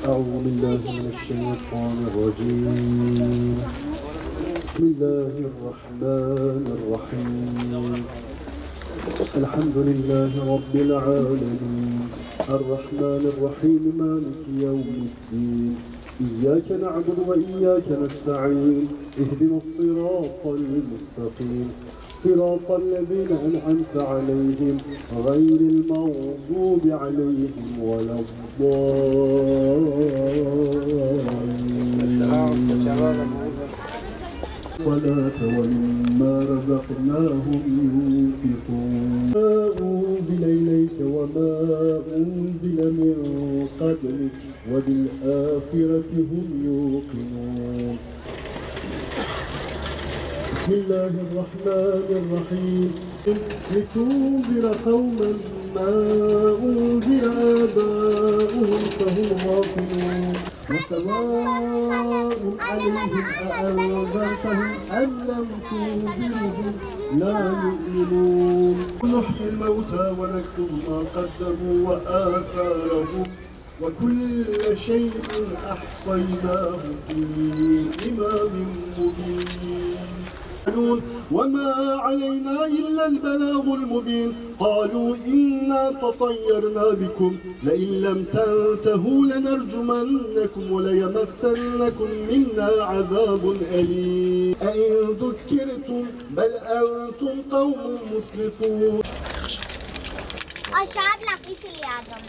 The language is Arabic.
أعوذ بالله من الشيطان الرجيم. بسم الله الرحمن الرحيم. الحمد لله رب العالمين الرحمن الرحيم مالك يوم الدين إياك نعبد وإياك نستعين اهدنا الصراط المستقيم صراط الذين أنعمت عليهم غير المغضوب عليهم ولا الضالين. الصلاة ومما رزقناهم ينفقون. ما أنزل إليك وما أنزل من قبلك وبالآخرة هم يوقنون. بسم الله الرحمن الرحيم. لتنذر قوما ما أنذر آباؤهم فهم غافلون. وسواء عليهم أأنذرتهم أم لم تنذرهم لا يؤمنون. نحيي الموتى ونكتب ما قدموا وآثارهم وكل شيء أحصيناه في إمام مبين. وما علينا إلا البلاغ المبين. قالوا إنا تطيرنا بكم لئن لم تنتهوا لنرجمنكم وليمسنكم منا عذاب أليم. أئن ذكرتم بل أنتم قوم مسرفون. Aşağı lakit yardım.